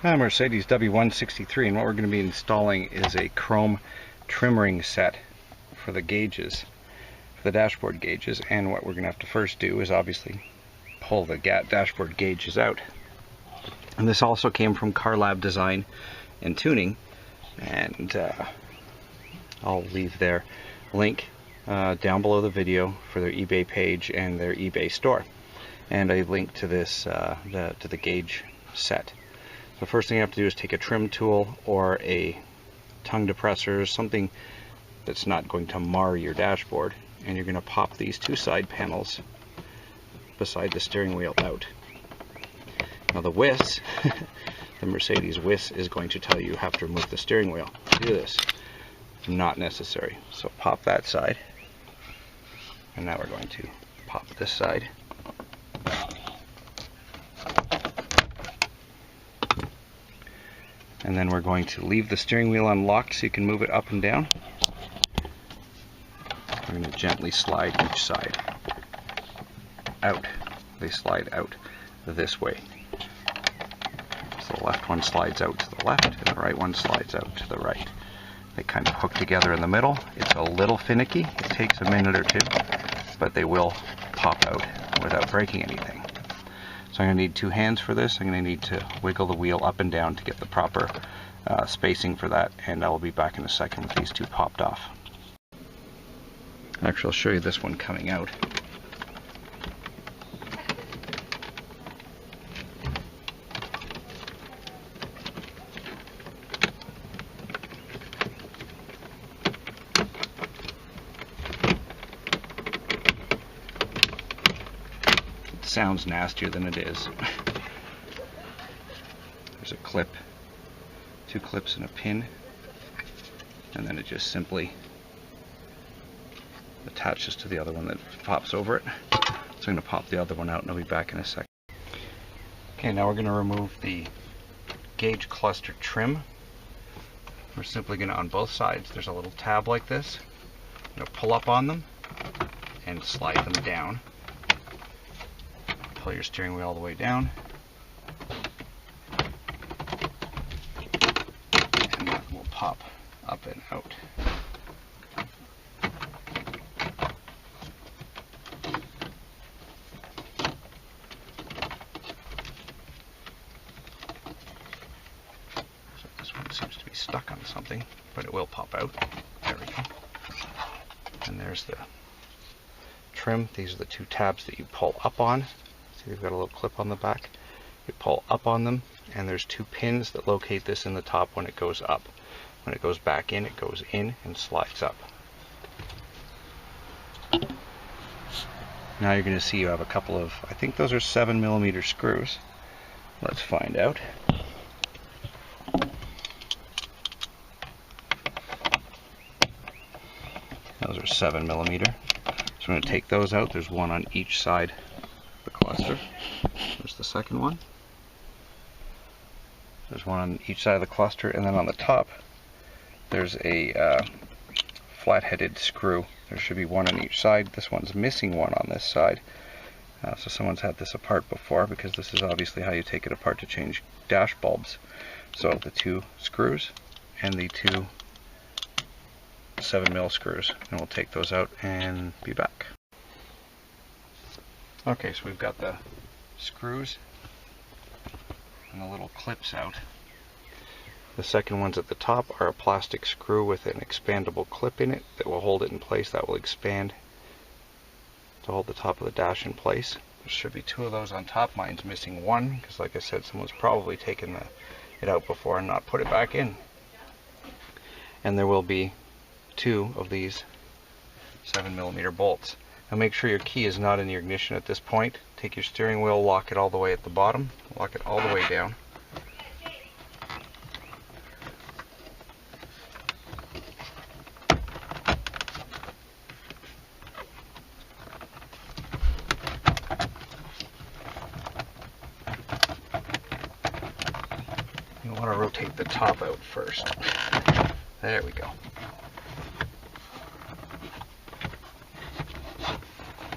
Mercedes w163, and what we're going to be installing is a chrome trim ring set for the gauges, for the dashboard gauges. And what we're going to have to first do is obviously pull the dashboard gauges out. And this also came from Carlab Design and Tuning, and I'll leave their link down below the video for their eBay page and their eBay store, and a link to this to the gauge set. The first thing you have to do is take a trim tool or a tongue depressor, something that's not going to mar your dashboard, and you're going to pop these two side panels beside the steering wheel out. Now the WIS, the Mercedes WIS, is going to tell you have to remove the steering wheel. To do this, not necessary. So pop that side, and now we're going to pop this side. And then we're going to leave the steering wheel unlocked so you can move it up and down. We're going to gently slide each side out. They slide out this way. So the left one slides out to the left, and the right one slides out to the right. They kind of hook together in the middle. It's a little finicky. It takes a minute or two, but they will pop out without breaking anything. So I'm going to need two hands for this. I'm going to need to wiggle the wheel up and down to get the proper spacing for that, and I'll be back in a second with these two popped off. Actually, I'll show you this one coming out. Sounds nastier than it is. There's a clip, two clips and a pin, and then it just simply attaches to the other one that pops over it. So I'm going to pop the other one out and I'll be back in a second. Okay, now we're going to remove the gauge cluster trim. We're simply going to, on both sides, there's a little tab like this. I'm going to pull up on them and slide them down. Pull your steering wheel all the way down, and that will pop up and out. So this one seems to be stuck on something, but it will pop out. There we go. And there's the trim. These are the two tabs that you pull up on. See, they've got a little clip on the back. You pull up on them, and there's two pins that locate this in the top when it goes up. When it goes back in, it goes in and slides up. Now you're going to see you have a couple of, I think those are 7mm screws. Let's find out. Those are 7mm. So I'm going to take those out. There's one on each side the cluster. There's the second one. There's one on each side of the cluster, and then on the top there's a flat-headed screw. There should be one on each side. This one's missing one on this side. So someone's had this apart before, because this is obviously how you take it apart to change dash bulbs. So the two screws and the two 7mm screws, and we'll take those out and be back. Okay, so we've got the screws and the little clips out. The second ones at the top are a plastic screw with an expandable clip in it that will hold it in place. That will expand to hold the top of the dash in place. There should be two of those on top. Mine's missing one because, like I said, someone's probably taken it out before and not put it back in. And there will be two of these 7mm bolts. Now make sure your key is not in your ignition at this point. Take your steering wheel, lock it all the way at the bottom, lock it all the way down. You want to rotate the top out first. There we go.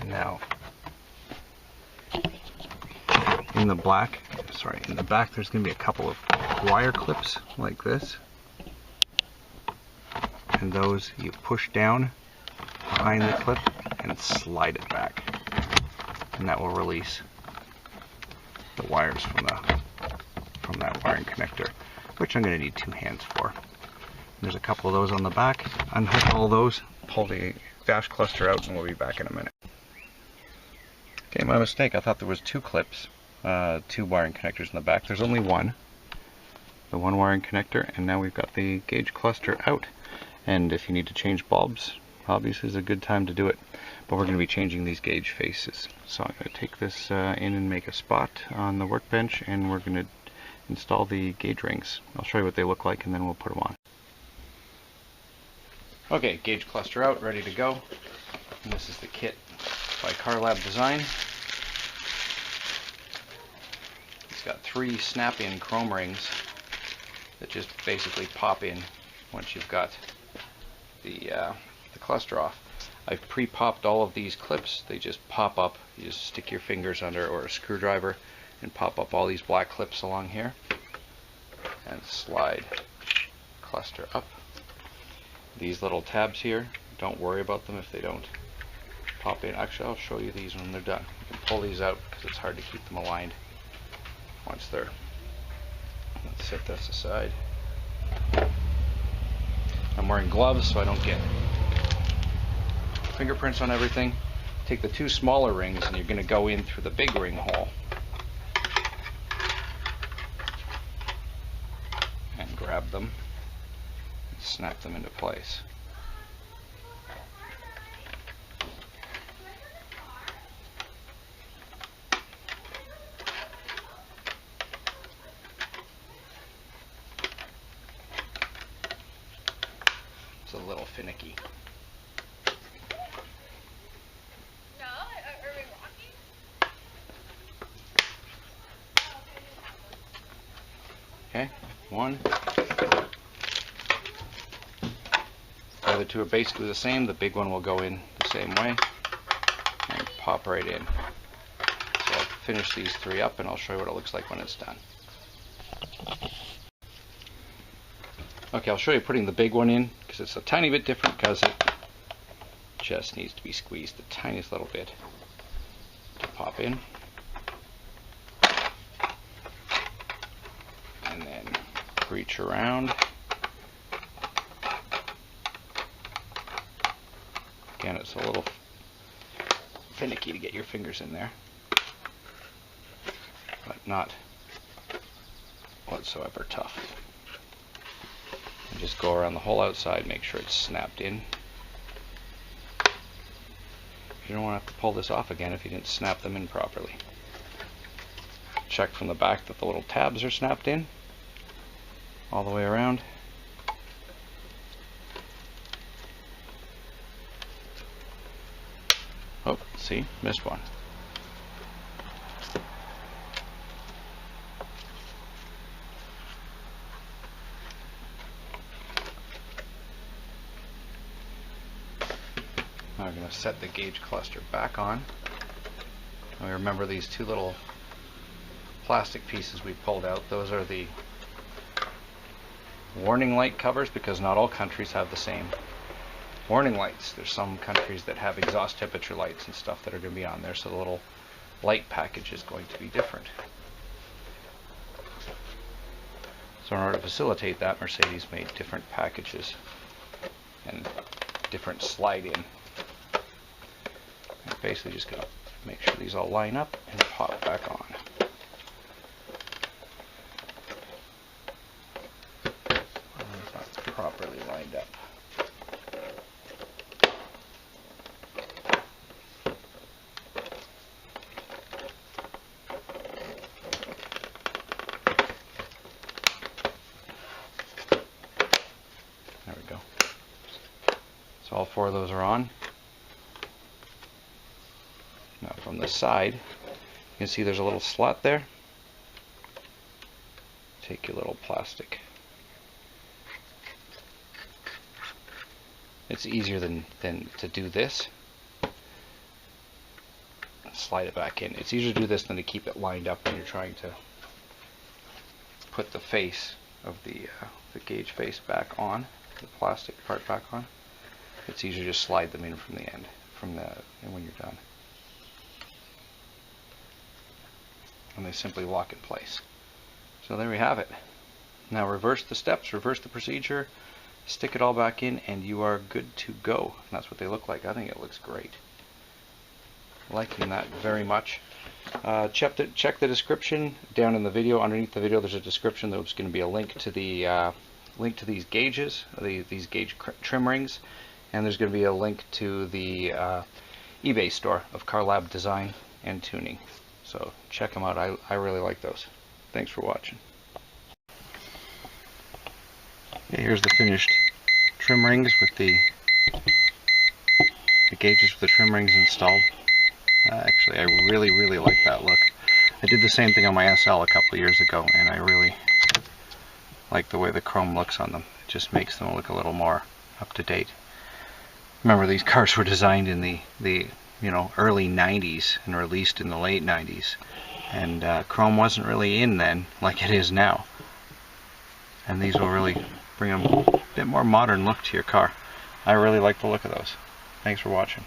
Now, in the back, there's going to be a couple of wire clips like this, and those you push down behind the clip and slide it back, and that will release the wires from that wiring connector, which I'm going to need 2 hands for. There's a couple of those on the back. Unhook all those, pull the dash cluster out, and we'll be back in a minute. Okay, my mistake. I thought there was 2 clips, 2 wiring connectors in the back. There's only one. The one wiring connector, and now we've got the gauge cluster out. And if you need to change bulbs, obviously is a good time to do it. But we're going to be changing these gauge faces. So I'm going to take this in and make a spot on the workbench, and we're going to install the gauge rings. I'll show you what they look like, and then we'll put them on. Okay, gauge cluster out, ready to go. And this is the kit by Carlab Design. It's got 3 snap-in chrome rings that just basically pop in once you've got the cluster off. I've pre-popped all of these clips. They just pop up. You just stick your fingers under or a screwdriver and pop up all these black clips along here and slide cluster up. These little tabs here, don't worry about them if they don't pop in. Actually, I'll show you these when they're done. You can pull these out because it's hard to keep them aligned once they're... Let's set this aside. I'm wearing gloves so I don't get fingerprints on everything. Take the 2 smaller rings and you're going to go in through the big ring hole and grab them and snap them into place. It's a little finicky. Okay, 1. The other 2 are basically the same. The big one will go in the same way and pop right in. So I'll finish these 3 up and I'll show you what it looks like when it's done. Okay, I'll show you putting the big one in because it's a tiny bit different because it just needs to be squeezed the tiniest little bit to pop in. And then reach around. Again, it's a little finicky to get your fingers in there, but not whatsoever tough. And just go around the whole outside, make sure it's snapped in. You don't want to have to pull this off again if you didn't snap them in properly. Check from the back that the little tabs are snapped in all the way around. Oh, see, missed one. Now we're going to set the gauge cluster back on. And remember these 2 little plastic pieces we pulled out. Those are the warning light covers because not all countries have the same warning lights. There's some countries that have exhaust temperature lights and stuff that are going to be on there, so the little light package is going to be different. So in order to facilitate that, Mercedes made different packages and different slide in. And basically just going to make sure these all line up and pop back on. It's not properly lined up. There we go. So all 4 of those are on. Now from the side, you can see there's a little slot there. Take your little plastic. It's easier than to do this. Slide it back in. It's easier to do this than to keep it lined up when you're trying to put the face the gauge face back on, the plastic part back on. It's easier to just slide them in from the end, and when you're done. And they simply lock in place. So there we have it. Now reverse the steps, reverse the procedure, stick it all back in, and you are good to go. And that's what they look like. I think it looks great. Liking that very much. Check the description down in the video. Underneath the video, there's a description. There's going to be a link to these gauges, these gauge trim rings, and there's going to be a link to the eBay store of Carlab design and tuning. So check them out. I really like those. Thanks for watching. Okay, here's the finished trim rings with the gauges with the trim rings installed. Actually, I really like that look. I did the same thing on my SL a couple of years ago, and I really like the way the chrome looks on them. It just makes them look a little more up to date. Remember, these cars were designed in the early 90s and released in the late 90s, and chrome wasn't really in then like it is now. And these will really bring a bit more modern look to your car. I really like the look of those. Thanks for watching.